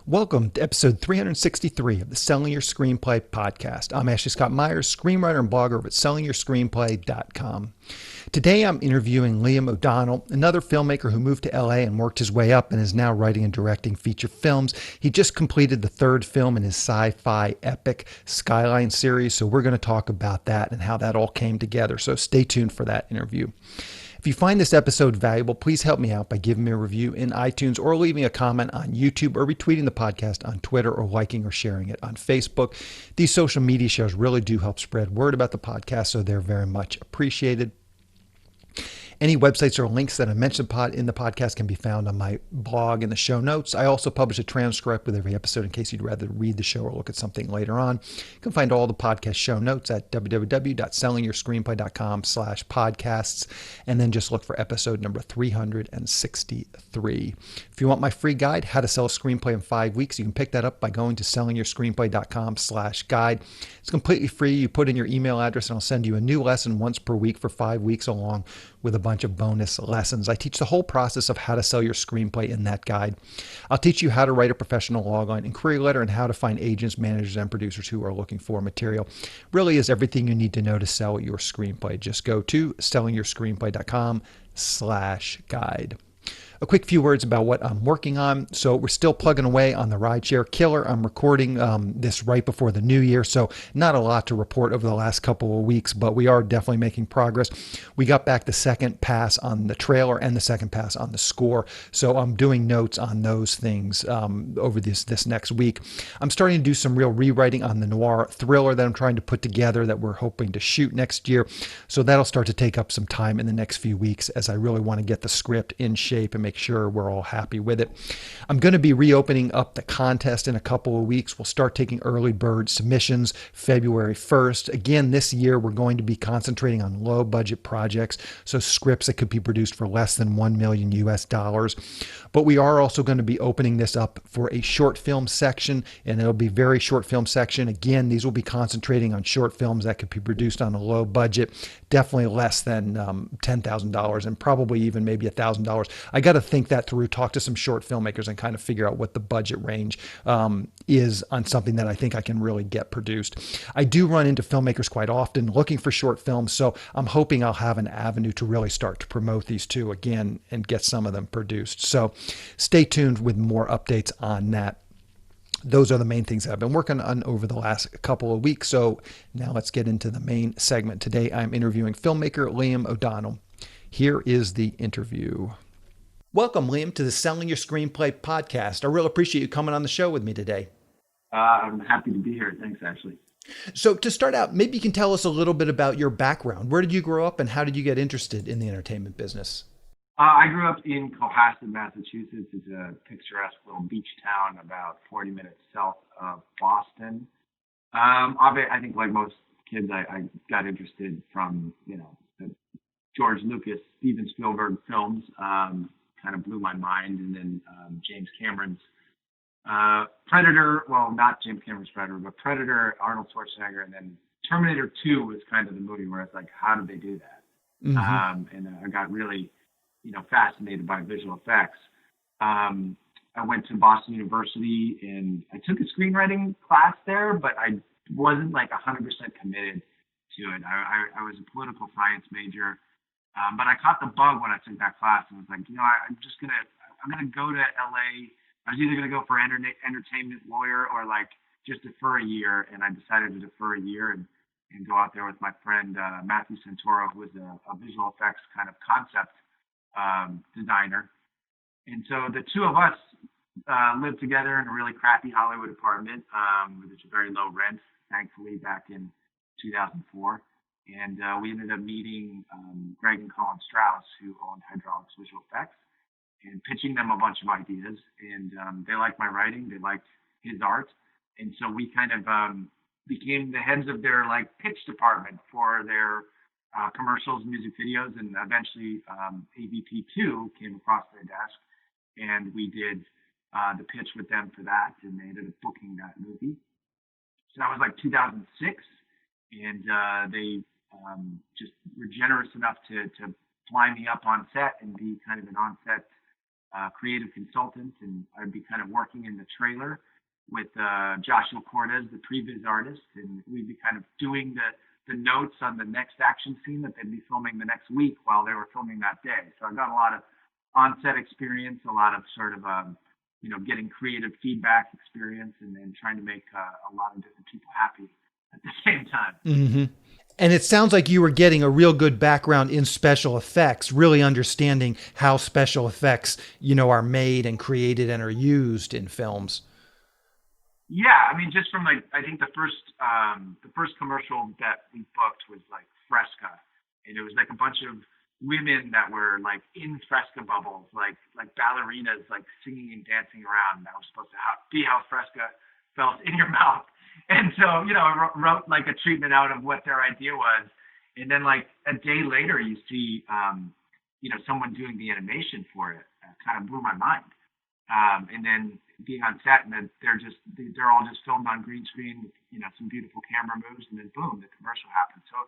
Welcome to episode 363 of the Selling Your Screenplay podcast. I'm Ashley Scott Meyers, screenwriter and blogger over at sellingyourscreenplay.com. Today I'm interviewing Liam O'Donnell, another filmmaker who moved to LA and worked his way up and is now writing and directing feature films. He just completed the third film in his sci-fi epic Skyline series, so we're going to talk about that and how that all came together. So stay tuned for that interview. If you find this episode valuable, please help me out by giving me a review in iTunes or leaving a comment on YouTube or retweeting the podcast on Twitter or liking or sharing it on Facebook. These social media shows really do help spread word about the podcast, so they're very much appreciated. Any websites or links that I mentioned in the podcast can be found on my blog in the show notes. I also publish a transcript with every episode in case you'd rather read the show or look at something later on. You can find all the podcast show notes at www.sellingyourscreenplay.com/podcasts, and then just look for episode number 363. If you want my free guide, How to Sell a Screenplay in 5 Weeks, you can pick that up by going to sellingyourscreenplay.com/guide. It's completely free. You put in your email address and I'll send you a new lesson once per week for 5 weeks, along with a bunch of bonus lessons. I teach the whole process of how to sell your screenplay in that guide. I'll teach you how to write a professional logline inquiry letter and how to find agents, managers, and producers who are looking for material. Really is everything you need to know to sell your screenplay. Just go to sellingyourscreenplay.com/guide. A quick few words about what I'm working on. So we're still plugging away on the Rideshare Killer. I'm recording this right before the new year, so not a lot to report over the last couple of weeks, but we are definitely making progress. We got back the second pass on the trailer and the second pass on the score, so I'm doing notes on those things over this next week. I'm starting to do some real rewriting on the noir thriller that I'm trying to put together that we're hoping to shoot next year, so that'll start to take up some time in the next few weeks as I really want to get the script in shape and make sure we're all happy with it. I'm going to be reopening up the contest in a couple of weeks. We'll start taking early bird submissions February 1st. Again, this year we're going to be concentrating on low budget projects, so scripts that could be produced for less than $1 million US. But we are also going to be opening this up for a short film section, and it'll be very short film section. Again, these will be concentrating on short films that could be produced on a low budget, definitely less than $10,000 and probably even maybe $1,000. I got to think that through, talk to some short filmmakers and kind of figure out what the budget range is on something that I think I can really get produced. I do run into filmmakers quite often looking for short films, so I'm hoping I'll have an avenue to really start to promote these two again and get some of them produced. So stay tuned with more updates on that. Those are the main things that I've been working on over the last couple of weeks. So now let's get into the main segment. Today I'm interviewing filmmaker Liam O'Donnell. Here is the interview. Welcome, Liam, to the Selling Your Screenplay podcast. I really appreciate you coming on the show with me today. I'm happy to be here. Thanks, Ashley. So to start out, maybe you can tell us a little bit about your background. Where did you grow up and how did you get interested in the entertainment business? I grew up in Cohasset, Massachusetts. It's a picturesque little beach town about 40 minutes south of Boston. I think like most kids, I got interested from, the George Lucas, Steven Spielberg films. Kind of blew my mind. And then James Cameron's Predator, well, not James Cameron's Predator, but Predator, Arnold Schwarzenegger, and then Terminator 2 was kind of the movie where it's like, how did they do that? Mm-hmm. And I got really, fascinated by visual effects. I went to Boston University and I took a screenwriting class there, but I wasn't like 100% committed to it. I was a political science major. But I caught the bug when I took that class and was like, I'm going to go to LA. I was either going to go for entertainment lawyer or like just defer a year. And I decided to defer a year and go out there with my friend, Matthew Santoro, who was a visual effects kind of concept designer. And so the two of us lived together in a really crappy Hollywood apartment with a very low rent, thankfully, back in 2004. And we ended up meeting Greg and Colin Strauss, who owned Hydraulics Visual Effects, and pitching them a bunch of ideas. And they liked my writing. They liked his art. And so we kind of became the heads of their pitch department for their commercials, music videos. And eventually AVP2 came across their desk. And we did the pitch with them for that. And they ended up booking that movie. So that was like 2006. And they just were generous enough to fly me up on set and be kind of an on-set creative consultant, and I'd be kind of working in the trailer with Joshua Cortez, the previs artist, and we'd be kind of doing the notes on the next action scene that they'd be filming the next week while they were filming that day. So I got a lot of on-set experience, a lot of sort of getting creative feedback experience, and then trying to make a lot of different people happy at the same time. Mm-hmm. And it sounds like you were getting a real good background in special effects, really understanding how special effects, are made and created and are used in films. Yeah, I mean, just from I think the first commercial that we booked was like Fresca, and it was like a bunch of women that were like in Fresca bubbles, like ballerinas, like singing and dancing around. That was supposed to be how Fresca felt in your mouth. And so, I wrote like a treatment out of what their idea was. And then like a day later, you see, someone doing the animation for it. Kind of blew my mind. And then being on set, and then they're all just filmed on green screen, some beautiful camera moves, and then boom, the commercial happened. So,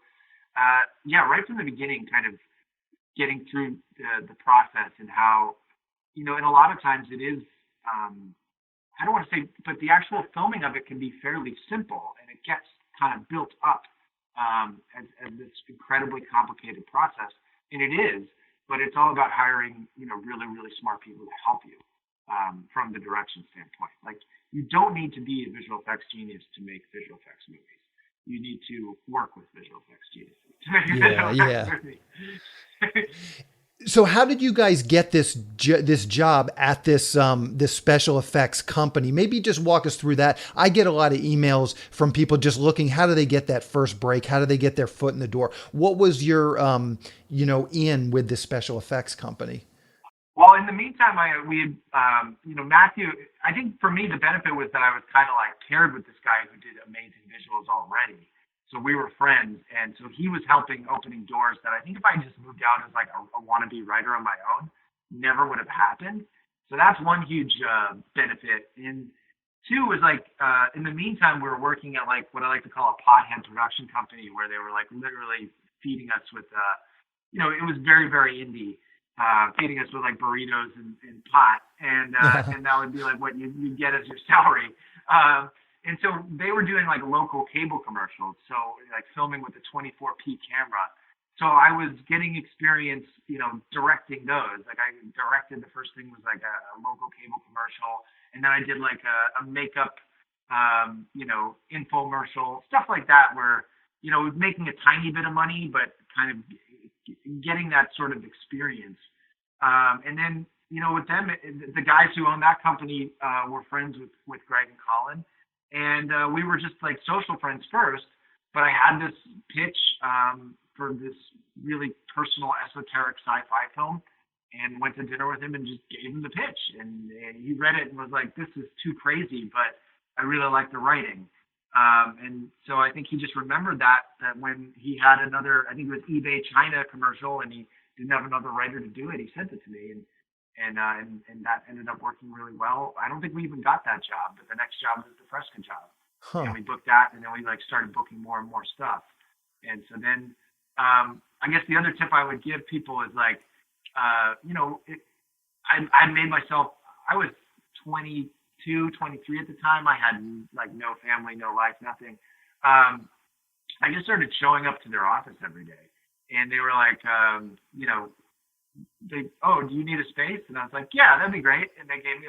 right from the beginning, kind of getting through the process and how, and a lot of times it is, I don't want to say, but the actual filming of it can be fairly simple, and it gets kind of built up as this incredibly complicated process. And it is, but it's all about hiring, really, really smart people to help you from the direction standpoint. Like, you don't need to be a visual effects genius to make visual effects movies. You need to work with visual effects geniuses to make visual effects movies. So how did you guys get this job at this special effects company? Maybe just walk us through that. I get a lot of emails from people just looking, how do they get that first break? How do they get their foot in the door? What was your, in with the special effects company? Well, in the meantime, Matthew, I think for me, the benefit was that I was kind of like paired with this guy who did amazing visuals already. So we were friends, and so he was helping opening doors that I think if I just moved out as like a wannabe writer on my own, never would have happened. So that's one huge benefit. And two was like, in the meantime, we were working at like what I like to call a pothead production company, where they were like literally feeding us with, it was very, very indie, feeding us with like burritos and pot, and that would be like what you get as your salary. And so they were doing like local cable commercials, so like filming with a 24p camera. So I was getting experience, directing those. Like I directed, the first thing was like a local cable commercial, and then I did like a makeup, infomercial, stuff like that, where, making a tiny bit of money, but kind of getting that sort of experience. And then, with them, the guys who own that company were friends with Greg and Colin. And we were just like social friends first, but I had this pitch for this really personal, esoteric sci-fi film, and went to dinner with him and just gave him the pitch. And he read it and was like, this is too crazy, but I really like the writing. And so I think he just remembered that when he had another, I think it was eBay China commercial, and he didn't have another writer to do it, he sent it to me. And that ended up working really well. I don't think we even got that job, but the next job was the Fresca job. And we booked that, and then we like started booking more and more stuff. And so then, I guess the other tip I would give people is like, I made myself, I was 22, 23 at the time. I had like no family, no life, nothing. I just started showing up to their office every day, and they were like, do you need a space? And I was like, yeah, that'd be great. And they gave me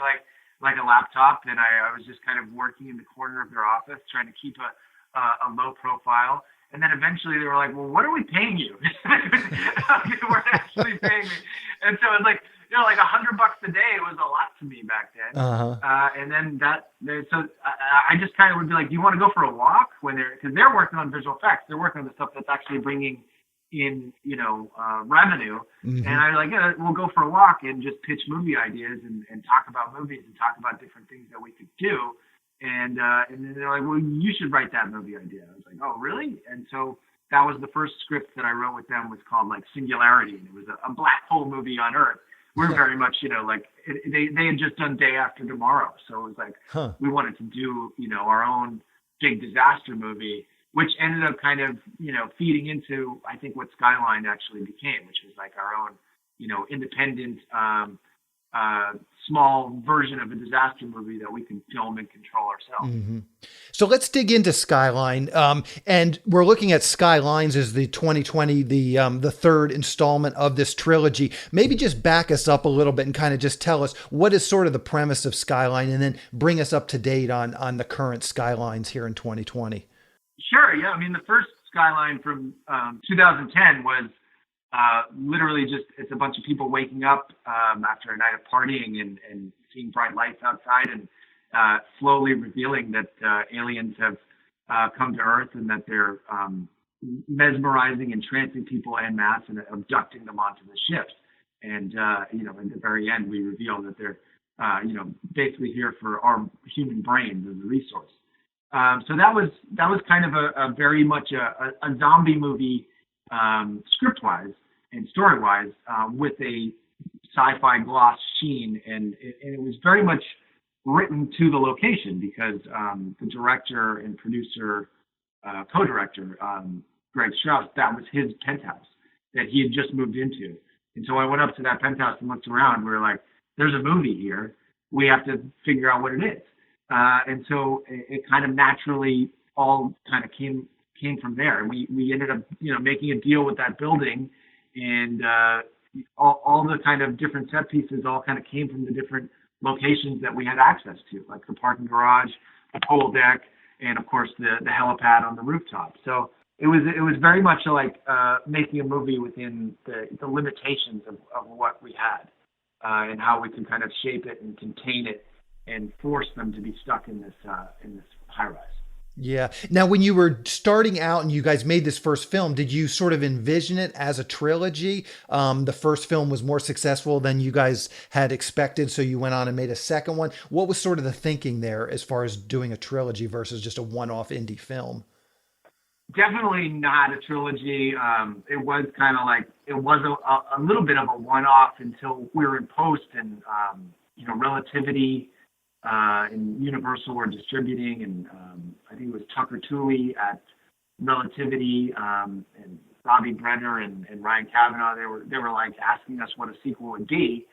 like a laptop, and I was just kind of working in the corner of their office, trying to keep a low profile. And then eventually they were like, well, what are we paying you? They weren't actually paying me. And so it was like, like $100 a day was a lot to me back then. And then I just kind of would be like, do you want to go for a walk because they're working on visual effects. They're working on the stuff that's actually bringing in, revenue. Mm-hmm. And I was like, yeah, we'll go for a walk and just pitch movie ideas and talk about movies and talk about different things that we could do. And then they're like, well, you should write that movie idea. I was like, oh, really? And so that was the first script that I wrote with them, was called like Singularity. And it was a black hole movie on Earth. We're very much, they had just done Day After Tomorrow. So it was like, we wanted to do, our own big disaster movie, which ended up kind of, feeding into, I think, what Skyline actually became, which was like our own, independent small version of a disaster movie that we can film and control ourselves. Mm-hmm. So let's dig into Skyline, and we're looking at Skylines as the 2020, the third installment of this trilogy. Maybe just back us up a little bit and kind of just tell us what is sort of the premise of Skyline, and then bring us up to date on the current Skylines here in 2020. Sure. Yeah. I mean, the first Skyline from 2010 was literally just, it's a bunch of people waking up after a night of partying and seeing bright lights outside, and slowly revealing that aliens have come to Earth, and that they're mesmerizing and trancing people en masse and abducting them onto the ships. And in the very end, we reveal that they're basically here for our human brains as a resource. So that was kind of a very much a zombie movie, script-wise and story-wise, with a sci-fi gloss sheen, and it was very much written to the location, because the director and producer, co-director, Greg Strauss, that was his penthouse that he had just moved into. And so I went up to that penthouse and looked around. We were like, there's a movie here. We have to figure out what it is. And so it kind of naturally all kind of came from there. And we ended up, making a deal with that building, and all the kind of different set pieces all kind of came from the different locations that we had access to, like the parking garage, the pool deck, and of course the helipad on the rooftop. So it was very much like making a movie within the limitations of what we had, and how we can kind of shape it and contain it and force them to be stuck in this high rise. Yeah. Now, when you were starting out and you guys made this first film, did you sort of envision it as a trilogy? The first film was more successful than you guys had expected, so you went on and made a second one. What was sort of the thinking there as far as doing a trilogy versus just a one-off indie film? Definitely not a trilogy. It was kind of like, it was a little bit of a one-off until we were in post, and Relativity and Universal were distributing, and I think it was Tucker Tooley at Relativity, and Robbie Brenner and Ryan Kavanaugh. They were like asking us what a sequel would be.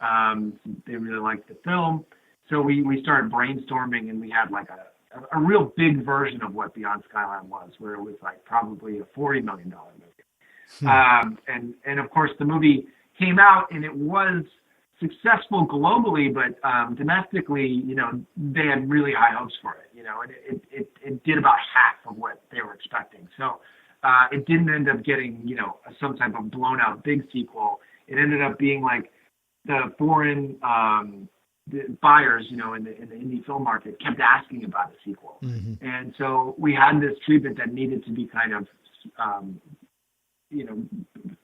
They really liked the film, so we started brainstorming, and we had like a real big version of what Beyond Skyline was, where it was like probably a $40 million movie. And of course the movie came out, and it was successful globally, but domestically, they had really high hopes for it, and it did about half of what they were expecting. So it didn't end up getting, some type of blown out big sequel. It ended up being like the foreign the buyers, in the indie film market kept asking about a sequel. Mm-hmm. And so we had this treatment that needed to be kind of,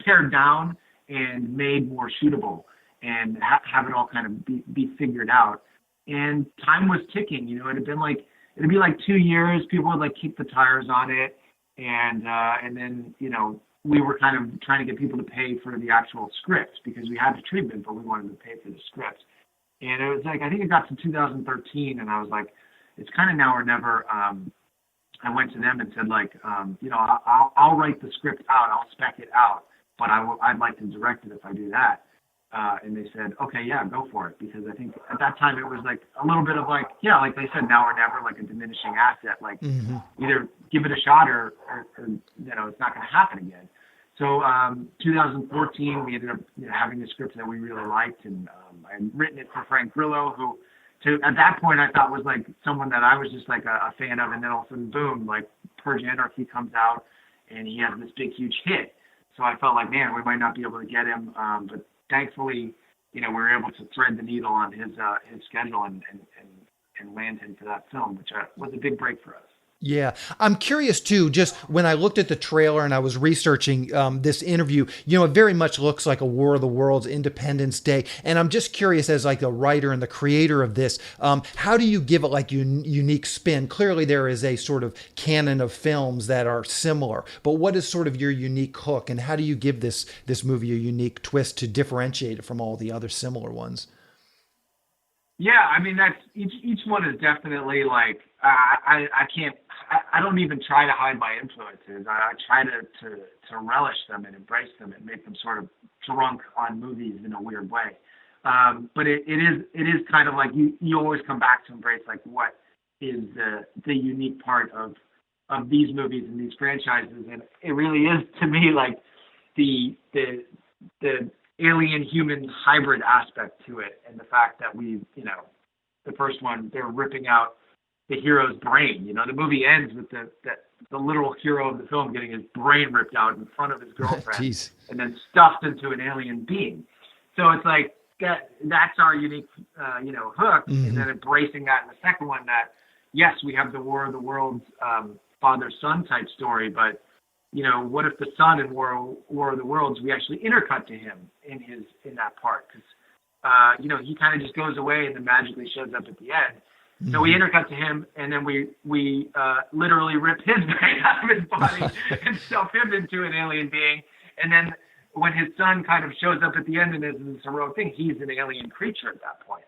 pared down and made more shootable, and have it all kind of be figured out. And time was ticking, it'd be like 2 years. People would like kick the tires on it. And then, we were kind of trying to get people to pay for the actual script, because we had the treatment, but we wanted to pay for the script. And it was like, I think it got to 2013, and I was like, it's kind of now or never. I went to them and said, like, I'll write the script out, I'll spec it out, but I'd like to direct it if I do that. And they said, okay, yeah, go for it. Because I think at that time it was like a little bit of like, yeah, like they said, now or never, like a diminishing asset, like mm-hmm. either give it a shot or it's not going to happen again. So 2014, we ended up having a script that we really liked, and I had written it for Frank Grillo, who at that point I thought was like someone that I was just like a fan of, and then all of a sudden, boom, like Purge Anarchy comes out, and he has this big, huge hit. So I felt like, man, we might not be able to get him, but thankfully, we were able to thread the needle on his schedule and land him for that film, which was a big break for us. Yeah. I'm curious too, just when I looked at the trailer and I was researching this interview, it very much looks like a War of the Worlds, Independence Day. And I'm just curious, as like the writer and the creator of this, how do you give it like unique spin? Clearly there is a sort of canon of films that are similar, but what is sort of your unique hook, and how do you give this movie a unique twist to differentiate it from all the other similar ones? Yeah, I mean, that's each one is definitely like, I don't even try to hide my influences. I try to relish them and embrace them and make them sort of drunk on movies in a weird way. But it is kind of like you always come back to embrace like what is the unique part of these movies and these franchises, and it really is to me like the alien human hybrid aspect to it, and the fact that the first one, they're ripping out the hero's brain. The movie ends with the literal hero of the film getting his brain ripped out in front of his girlfriend and then stuffed into an alien being. So it's like that's our unique hook, and then embracing that in the second one, that yes, we have the War of the Worlds father-son type story, but what if the son in War of the Worlds, we actually intercut to him in that part, because he kind of just goes away and then magically shows up at the end. So we intercut to him, and then we literally rip his brain out of his body and stuff him into an alien being. And then when his son kind of shows up at the end and is this heroic thing, he's an alien creature at that point.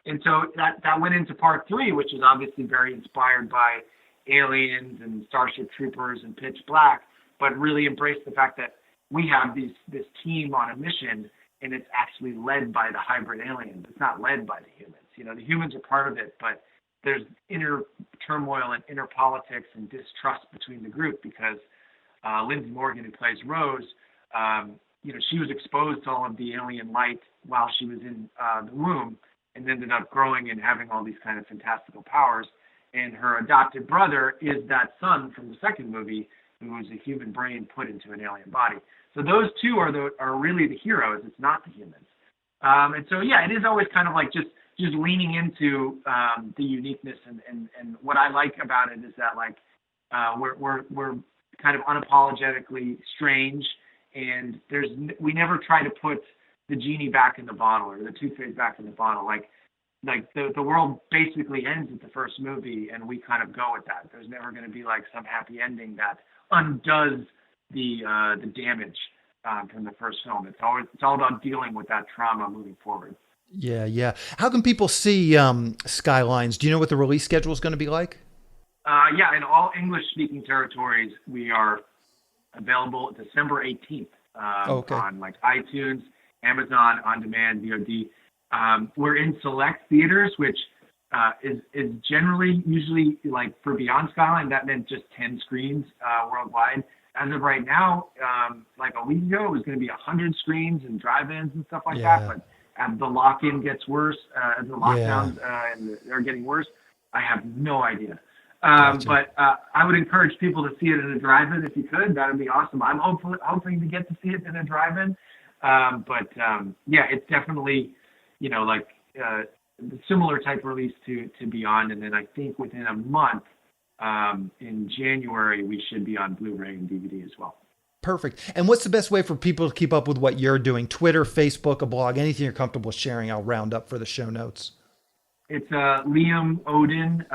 And so that went into part 3, which is obviously very inspired by Aliens and Starship Troopers and Pitch Black, but really embraced the fact that we have this team on a mission, and it's actually led by the hybrid aliens. It's not led by the humans. The humans are part of it, but there's inner turmoil and inner politics and distrust between the group, because Lindsay Morgan, who plays Rose, she was exposed to all of the alien light while she was in the womb, and ended up growing and having all these kind of fantastical powers. And her adopted brother is that son from the second movie, who was a human brain put into an alien body. So those two are really the heroes. It's not the humans. And so, yeah, it is always kind of like just leaning into the uniqueness. And what I like about it is that, like, we're kind of unapologetically strange, and we never try to put the genie back in the bottle or the toothpaste back in the bottle. Like the world basically ends at the first movie, and we kind of go with that. There's never going to be like some happy ending that undoes the damage from the first film. It's all about dealing with that trauma moving forward. Yeah. How can people see Skylines? Do you know what the release schedule is going to be like? Yeah, in all English-speaking territories, we are available December 18th on like iTunes, Amazon On Demand, VOD. We're in select theaters, which is generally usually like for Beyond Skyline, that meant just 10 screens worldwide. As of right now, like a week ago, it was going to be 100 screens and drive-ins and stuff like that. But as the lock-in gets worse, as the lockdowns and they're getting worse, I have no idea. Gotcha. But I would encourage people to see it in a drive-in if you could. That would be awesome. I'm hoping to get to see it in a drive-in. Yeah, it's definitely, like similar type release to Beyond. And then I think within a month, in January, we should be on Blu-ray and DVD as well. Perfect. And what's the best way for people to keep up with what you're doing? Twitter, Facebook, a blog, anything you're comfortable sharing, I'll round up for the show notes. It's Liam Odin,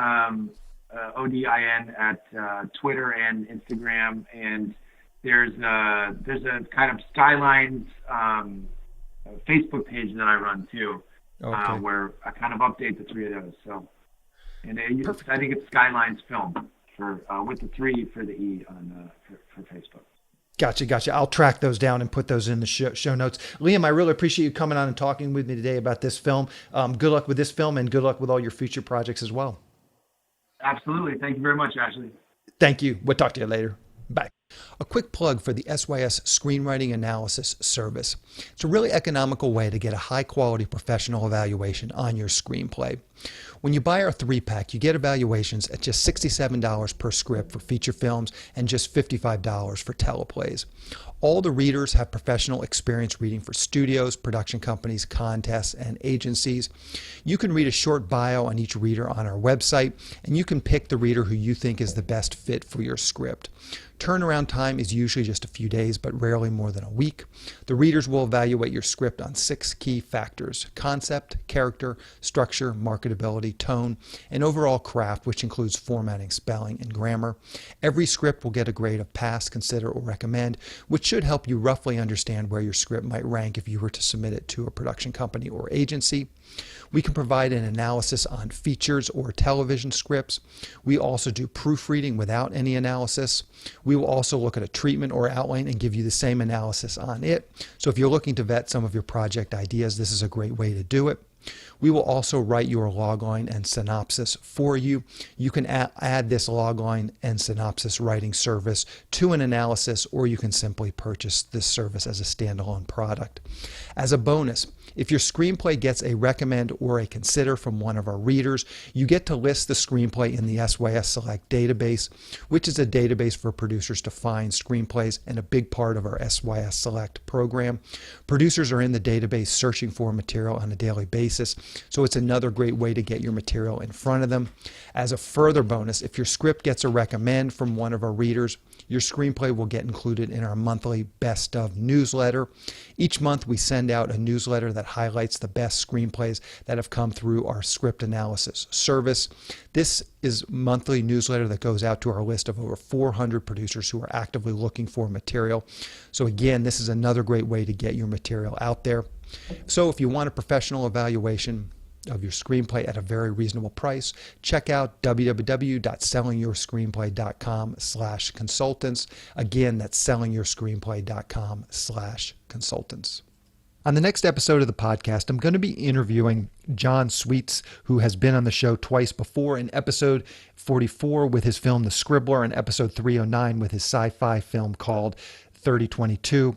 ODIN at Twitter and Instagram. And there's a kind of Skylines Facebook page that I run too, where I kind of update the three of those. So, and I think it's Skylines Film for with the 3 for the E on for Facebook. Gotcha. I'll track those down and put those in the show notes. Liam, I really appreciate you coming on and talking with me today about this film. Good luck with this film, and good luck with all your future projects as well. Absolutely. Thank you very much, Ashley. Thank you. We'll talk to you later. Bye. A quick plug for the SYS Screenwriting Analysis Service. It's a really economical way to get a high-quality professional evaluation on your screenplay. When you buy our 3-pack, you get evaluations at just $67 per script for feature films and just $55 for teleplays. All the readers have professional experience reading for studios, production companies, contests, and agencies. You can read a short bio on each reader on our website, and you can pick the reader who you think is the best fit for your script. Turnaround time is usually just a few days, but rarely more than a week. The readers will evaluate your script on 6 key factors: concept, character, structure, marketability, tone, and overall craft, which includes formatting, spelling, and grammar. Every script will get a grade of pass, consider, or recommend, which should help you roughly understand where your script might rank if you were to submit it to a production company or agency. We can provide an analysis on features or television scripts. We also do proofreading without any analysis. We We will also look at a treatment or outline and give you the same analysis on it. So if you're looking to vet some of your project ideas, this is a great way to do it. We will also write your logline and synopsis for you. You can add this logline and synopsis writing service to an analysis, or you can simply purchase this service as a standalone product. As a bonus, if your screenplay gets a recommend or a consider from one of our readers, you get to list the screenplay in the SYS Select database, which is a database for producers to find screenplays and a big part of our SYS Select program. Producers are in the database searching for material on a daily basis, so it's another great way to get your material in front of them. As a further bonus, if your script gets a recommend from one of our readers, your screenplay will get included in our monthly Best Of newsletter. Each month we send out a newsletter that highlights the best screenplays that have come through our script analysis service. This is monthly newsletter that goes out to our list of over 400 producers who are actively looking for material. So again, this is another great way to get your material out there. So if you want a professional evaluation of your screenplay at a very reasonable price, check out www.sellingyourscreenplay.com/consultants. Again, that's sellingyourscreenplay.com/consultants. On the next episode of the podcast, I'm going to be interviewing John Sweets, who has been on the show twice before, in episode 44 with his film The Scribbler and episode 309 with his sci-fi film called 3022.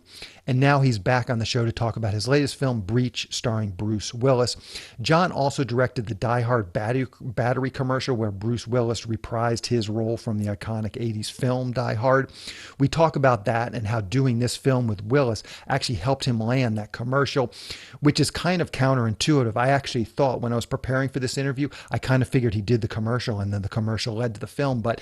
And now he's back on the show to talk about his latest film, Breach, starring Bruce Willis. John also directed the Die Hard battery commercial where Bruce Willis reprised his role from the iconic 80s film Die Hard. We talk about that and how doing this film with Willis actually helped him land that commercial, which is kind of counterintuitive. I actually thought when I was preparing for this interview, I kind of figured he did the commercial and then the commercial led to the film, but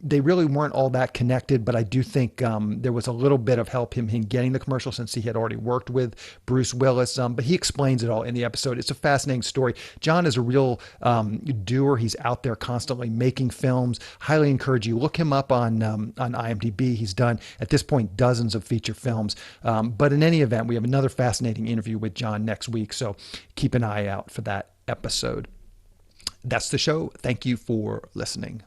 they really weren't all that connected. But I do think there was a little bit of help him in getting the commercial since he had already worked with Bruce Willis, but he explains it all in the episode. It's a fascinating story. John is a real doer. He's out there constantly making films. Highly encourage you. Look him up on IMDb. He's done, at this point, dozens of feature films. But in any event, we have another fascinating interview with John next week, so keep an eye out for that episode. That's the show. Thank you for listening.